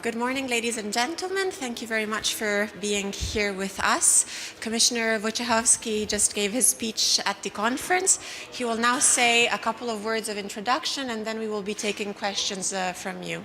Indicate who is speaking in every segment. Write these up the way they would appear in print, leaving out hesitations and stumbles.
Speaker 1: Good morning, ladies and gentlemen. Thank you very much for being here with us. Commissioner Wojciechowski just gave his speech at the conference. He will now say a couple of words of introduction, and then we will be taking questions from you.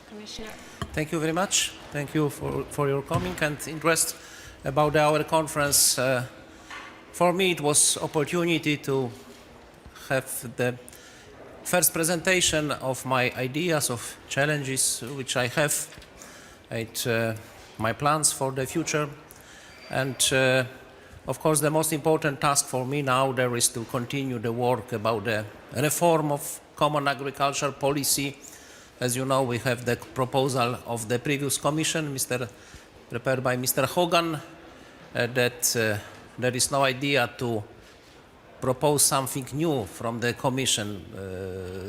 Speaker 1: Commissioner.
Speaker 2: Thank you very much. Thank you for your coming and interest about our conference. For me, it was opportunity to have the first presentation of my ideas of challenges which I have and my plans for the future. And of course, the most important task for me now there is to continue the work about the reform of common agricultural policy. As you know, we have the proposal of the previous commission, prepared by Mr. Hogan, that there is no idea to propose something new from the Commission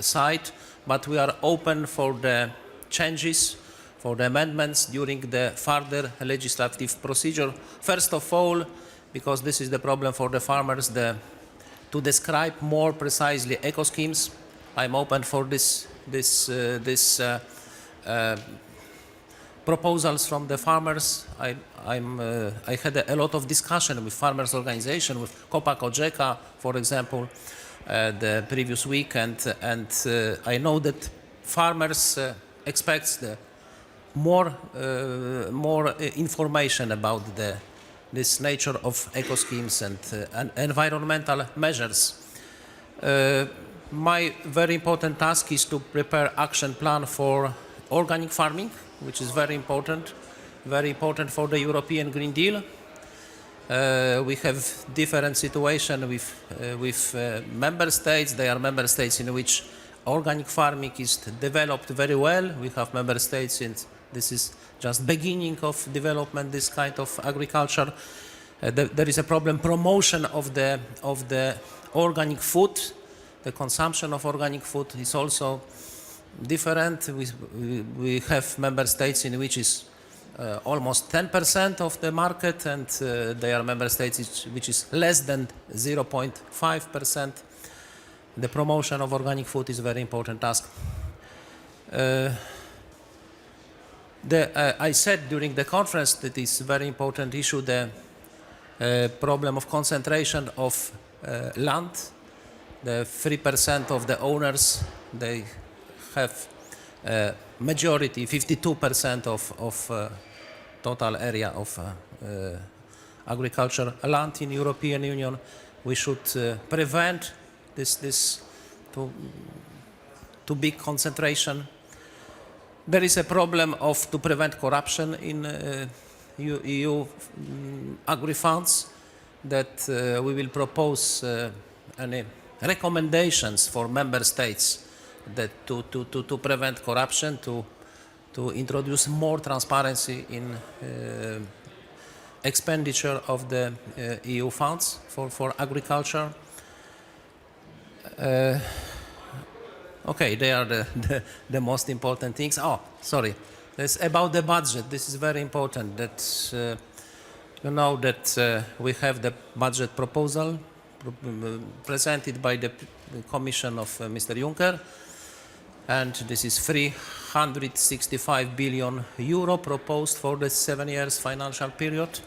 Speaker 2: side, but we are open for the changes, for the amendments during the further legislative procedure. First of all, because this is the problem for the farmers, to describe more precisely eco-schemes. I'm open for this proposals from the farmers. I had a lot of discussion with farmers' organization, with Copa Cogeca, for example, the previous week, and I know that farmers expect more information about this nature of eco-schemes and environmental measures. My very important task is to prepare action plan for organic farming, which is very important for the European Green Deal. We have different situation with member states. There are member states in which organic farming is developed very well. We have member states, and this is just beginning of development, this kind of agriculture. There is a problem promotion of the organic food. The consumption of organic food is also different. We have member states in which is almost 10% of the market, and there are member states which is less than 0.5%. The promotion of organic food is a very important task. I said during the conference that it's a very important issue, the problem of concentration of land. The 3% of the owners, they have majority, 52% of total area of agricultural land in European Union. We should prevent this too big concentration. There is a problem to prevent corruption in EU agri-funds, that we will propose any recommendations for member states that to prevent corruption, to introduce more transparency in expenditure of the EU funds for agriculture. Okay, they are the most important things. Oh, sorry. This about the budget. This is very important. That you know that we have the budget proposal presented by the Commission of Mr. Juncker, and this is 365 billion euro proposed for the 7 years financial period.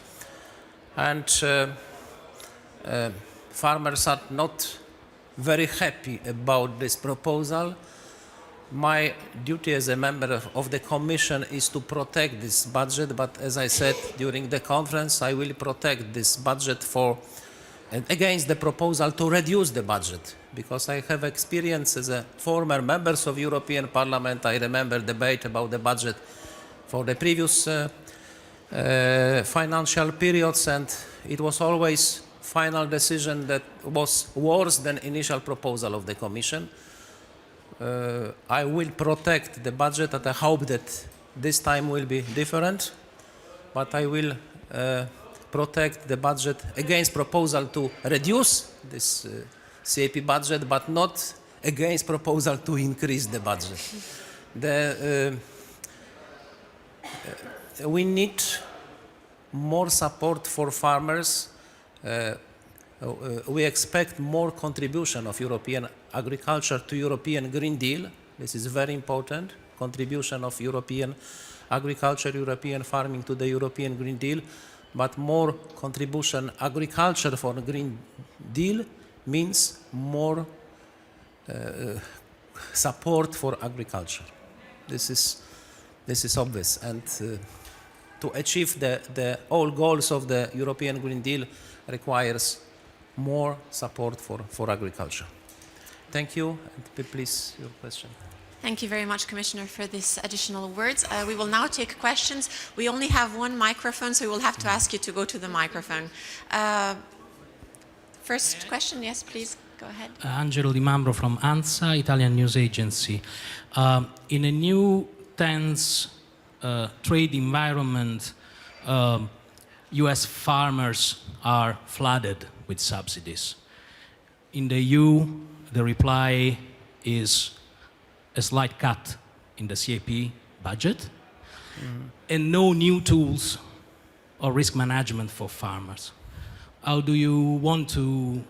Speaker 2: And farmers are not very happy about this proposal. My duty as a member of the Commission is to protect this budget, but as I said during the conference, I will protect this budget against the proposal to reduce the budget, because I have experience as a former members of European Parliament. I remember debate about the budget for the previous financial periods, and it was always final decision that was worse than initial proposal of the Commission. I will protect the budget, and I hope that this time will be different, but I will protect the budget against proposal to reduce this CAP budget, but not against proposal to increase the budget. We need more support for farmers. We expect more contribution of European agriculture to European Green Deal. This is very important, contribution of European agriculture, European farming to the European Green Deal, but more contribution agriculture for the Green Deal means more support for agriculture. This is obvious, and to achieve the all goals of the European Green Deal requires more support for agriculture. Thank you, and please, your question.
Speaker 1: Thank you very much, Commissioner, for this additional words. We will now take questions. We only have one microphone, so we will have to ask you to go to the microphone. First question, yes, please, go ahead.
Speaker 3: Angelo Di Mambro from ANSA, Italian news agency. In a new tense trade environment, US farmers are flooded with subsidies. In the EU, the reply is a slight cut in the CAP budget and no new tools or risk management for farmers. How do you want to,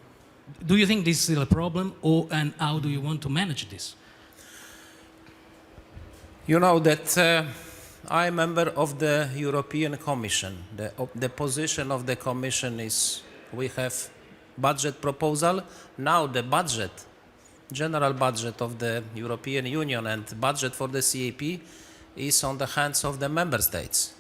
Speaker 3: do you think this is still a problem, and how do you want to manage this?
Speaker 2: You know that I'm a member of the European Commission. The position of the Commission is we have budget proposal. Now the budget, general budget of the European Union and budget for the CAP is on the hands of the member states.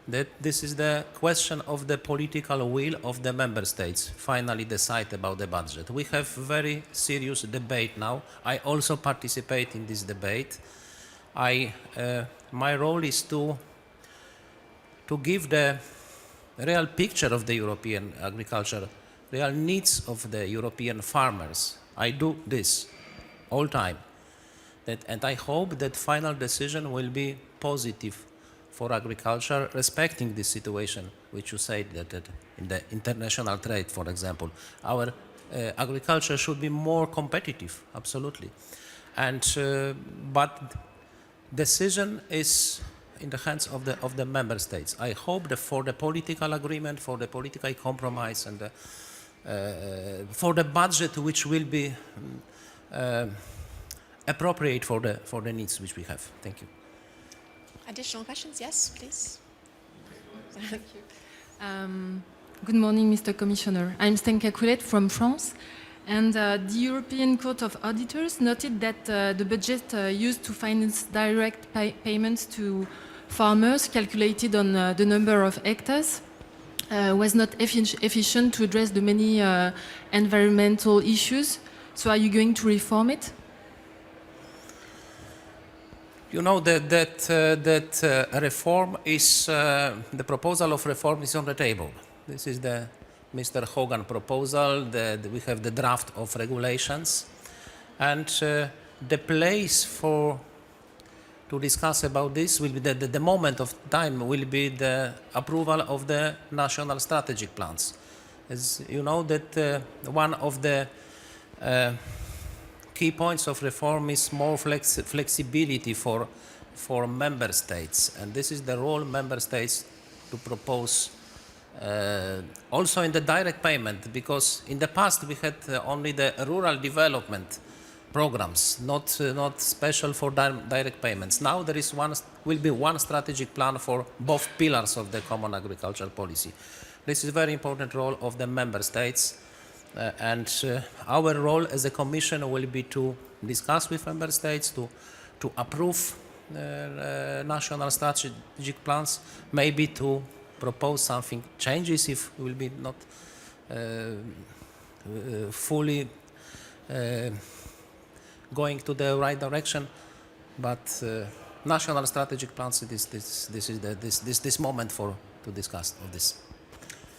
Speaker 2: That this is the question of the political will of the member states finally decide about the budget. We have very serious debate now. I also participate in this debate. My role is to give the real picture of the European agriculture, real needs of the European farmers. I do this all time. And I hope that final decision will be positive for agriculture, respecting this situation, which you said that in the international trade, for example, our agriculture should be more competitive, absolutely. And but decision is in the hands of the member states. I hope that for the political agreement, for the political compromise, and for the budget which will be appropriate for the needs which we have. Thank you.
Speaker 1: Additional questions? Yes, please.
Speaker 4: Thank you. Good morning, Mr. Commissioner. I'm Stenka Koulet from France. And the European Court of Auditors noted that the budget used to finance direct payments to farmers, calculated on the number of hectares, was not efficient to address the many environmental issues. So are you going to reform it?
Speaker 2: You know that reform is, the proposal of reform is on the table. This is the Mr. Hogan proposal. We have the draft of regulations, and the place to discuss about this will be the moment of time will be the approval of the national strategic plans. As you know that one of the key points of reform is more flexibility for member states, and this is the role of member states to propose also in the direct payment, because in the past we had only the rural development programs, not special for direct payments. Now there is will be one strategic plan for both pillars of the common agricultural policy. This is a very important role of the member states. And our role as a Commission will be to discuss with member states, to approve national strategic plans, maybe to propose something changes if we will be not fully going to the right direction. But national strategic plans, this is this moment to discuss all this.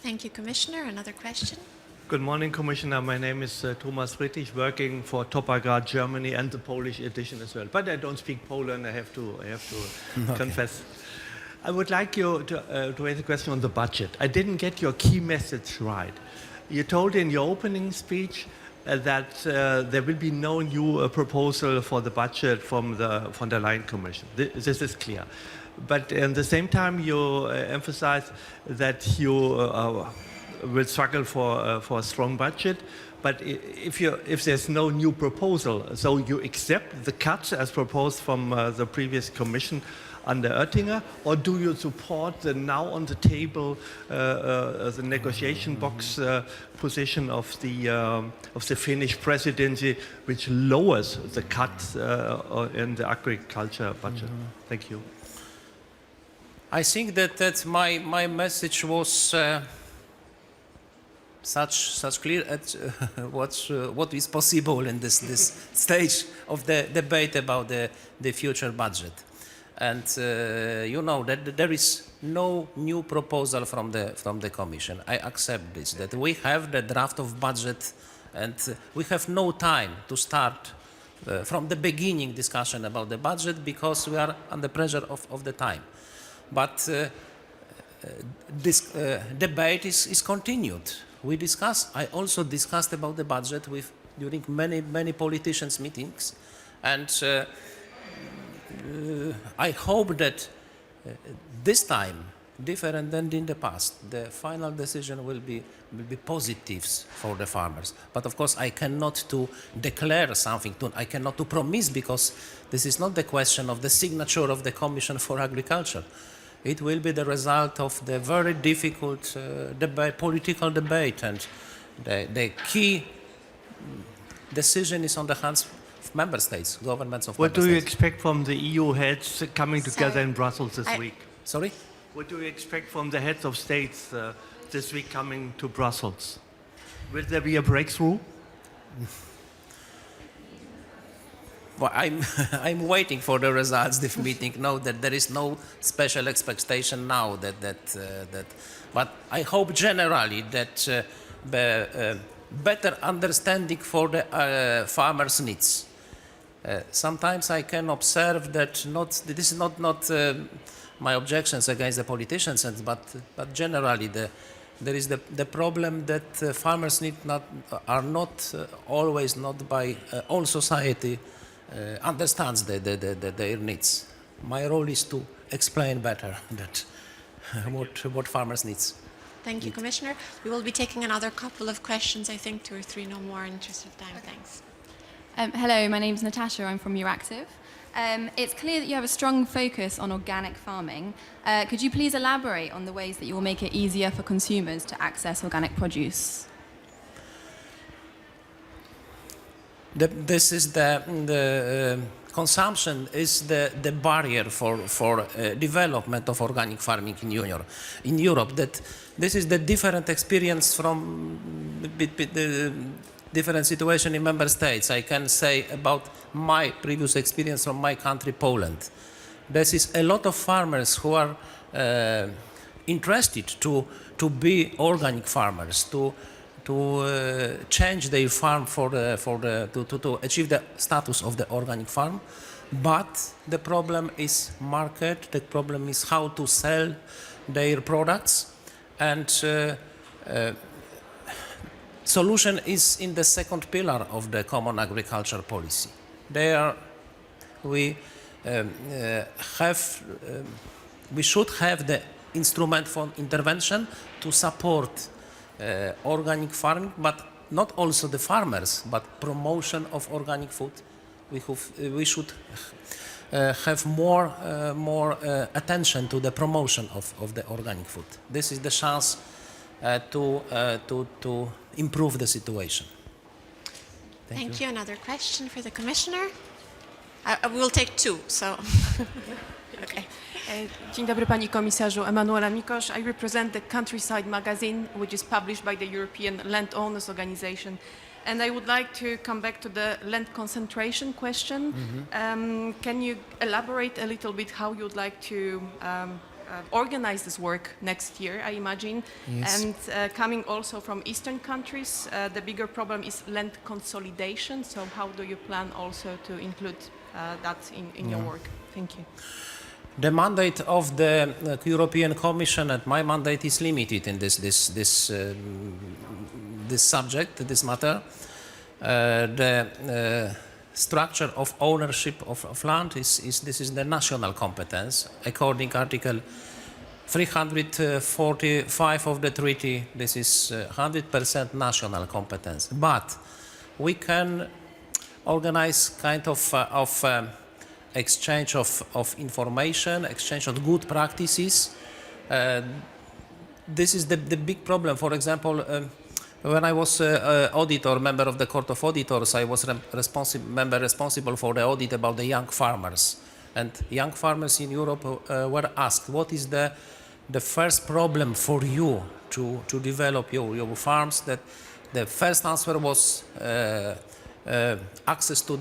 Speaker 1: Thank you, Commissioner. Another question?
Speaker 5: Good morning, Commissioner. My name is Thomas Friedrich, working for Top Agrar Germany and the Polish edition as well. But I don't speak Poland, I have to confess. I would like you to raise a question on the budget. I didn't get your key message right. You told in your opening speech that there will be no new proposal for the budget from the von der Leyen Commission. This is clear. But at the same time, you emphasize that you will struggle for a strong budget. But if there's no new proposal, so you accept the cuts as proposed from the previous Commission, under Oettinger, or do you support the now on the table the negotiation box position of the Finnish presidency, which lowers the cuts in the agriculture budget? Thank you.
Speaker 2: I think that my message was such clear at what is possible in this stage of the debate about the future budget. And you know that there is no new proposal from the Commission. I accept this, that we have the draft of budget and we have no time to start from the beginning discussion about the budget because we are under pressure of the time. But this debate is continued. I also discussed about the budget during many politicians' meetings, and I hope that this time, different than in the past, the final decision will be positives for the farmers. But of course, I cannot to declare something. I cannot to promise, because this is not the question of the signature of the Commission for Agriculture. It will be the result of the very difficult political debate, and the key decision is on the hands of member states, governments of
Speaker 5: What
Speaker 2: member
Speaker 5: do you
Speaker 2: states.
Speaker 5: expect from the EU heads coming together
Speaker 1: Sorry.
Speaker 5: in Brussels this week?
Speaker 2: Sorry?
Speaker 5: What do you expect from the heads of states this week coming to Brussels? Will there be a breakthrough?
Speaker 2: Well, I'm waiting for the results of this meeting. No, that there is no special expectation now. But I hope generally that better understanding for the farmers' needs. Sometimes I can observe that this is not my objections against the politicians, but generally there is the problem that farmers' needs are not always not by all society. Understands their needs. My role is to explain better that what farmers needs.
Speaker 1: Thank you, Commissioner. We will be taking another couple of questions, I think 2 or 3, no more in interest of time. Thanks.
Speaker 6: Hello, my name's Natasha. I'm from Euractiv. It's clear that you have a strong focus on organic farming. Could you please elaborate on the ways that you will make it easier for consumers to access organic produce?
Speaker 2: This is the consumption is the barrier for development of organic farming in Europe. That this is the different experience from the different situation in member states. I can say about my previous experience from my country, Poland. There is a lot of farmers who are interested to be organic farmers, to change their farm to achieve the status of the organic farm, but the problem is market. The problem is how to sell their products, and solution is in the second pillar of the common agriculture policy. There, we should have the instrument for intervention to support organic farming, but not also the farmers, but promotion of organic food. We should have more attention to the promotion of the organic food. This is the chance to improve the situation.
Speaker 1: Thank you. Another question for the Commissioner? We will take 2, so... Okay.
Speaker 7: Dzień dobry Pani Komisarzu, Emanuela Mikosz. I represent the Countryside magazine, which is published by the European Landowners Organization. And I would like to come back to the land concentration question. Can you elaborate a little bit how you'd like to organize this work next year, I imagine?
Speaker 2: Yes.
Speaker 7: And coming also from Eastern countries, the bigger problem is land consolidation. So how do you plan also to include that in your work? Thank you.
Speaker 2: The mandate of the European Commission and my mandate is limited in this subject, this matter. The structure of ownership of land is the national competence. According to Article 345 of the treaty, this is 100% national competence. But we can organize kind of exchange of information, exchange of good practices. This is the big problem. For example, when I was auditor, member of the Court of Auditors, I was responsible for the audit about the young farmers. And young farmers in Europe were asked, what is the first problem for you to develop your farms? That the first answer was access to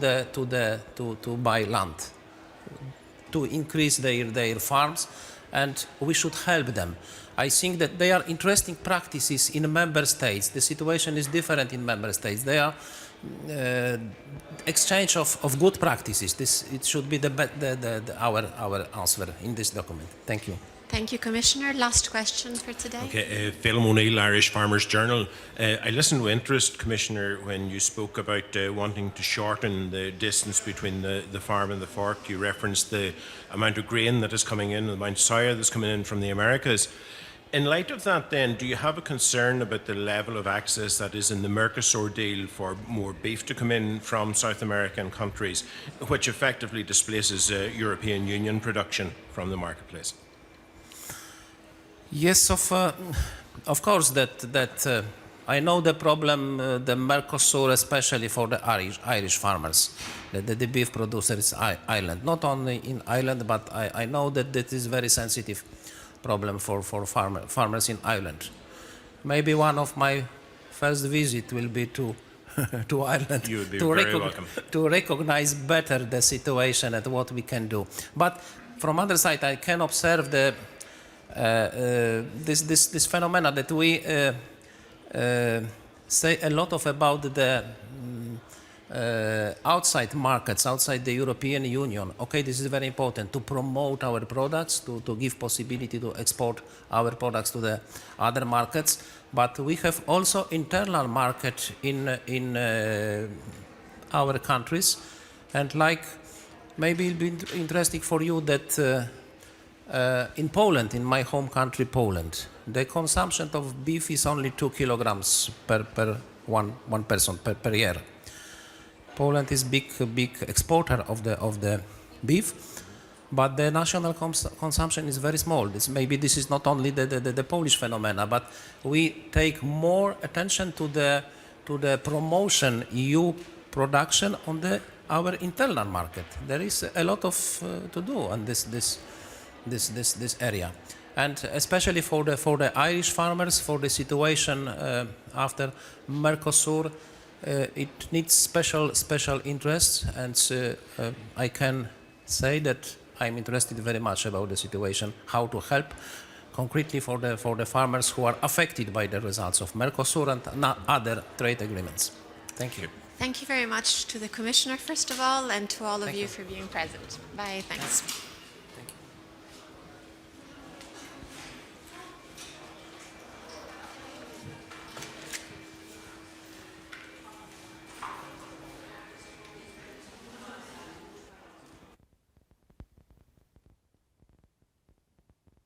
Speaker 2: buy land, to increase their farms, and we should help them. I think that they are interesting practices in member states. The situation is different in member states. They are exchange of good practices. It should be our answer in this document. Thank you.
Speaker 1: Thank you, Commissioner. Last question for today.
Speaker 8: Okay, Phil O'Neill, Irish Farmers Journal. I listened with interest, Commissioner, when you spoke about wanting to shorten the distance between the farm and the fork. You referenced the amount of grain that is coming in, the amount of soya that's coming in from the Americas. In light of that, then, do you have a concern about the level of access that is in the Mercosur deal for more beef to come in from South American countries, which effectively displaces European Union production from the marketplace?
Speaker 2: Yes, of course, that I know the problem, the Mercosur, especially for the Irish farmers, the beef producers in Ireland. Not only in Ireland, but I know that that is very sensitive problem for farmers in Ireland. Maybe one of my first visit will be to Ireland.
Speaker 8: You would be very welcome.
Speaker 2: To recognize better the situation and what we can do. But from other side, I can observe this phenomena that we say a lot about the outside markets, outside the European Union. Okay, this is very important to promote our products, to give possibility to export our products to the other markets. But we have also internal market in our countries, and like maybe it'll be interesting for you that in Poland, in my home country, Poland, the consumption of beef is only 2 kilograms per one person per year. Poland is big exporter of the beef, but the national consumption is very small. Maybe this is not only the Polish phenomena, but we take more attention to the promotion EU production on our internal market. There is a lot of to do on this area, and especially for the Irish farmers, for the situation after Mercosur. It needs special interests, and I can say that I'm interested very much about the situation, how to help concretely for the farmers who are affected by the results of Mercosur and other trade agreements. Thank you.
Speaker 1: Thank you very much to the Commissioner, first of all, and to all of you for being present. Bye. Thanks.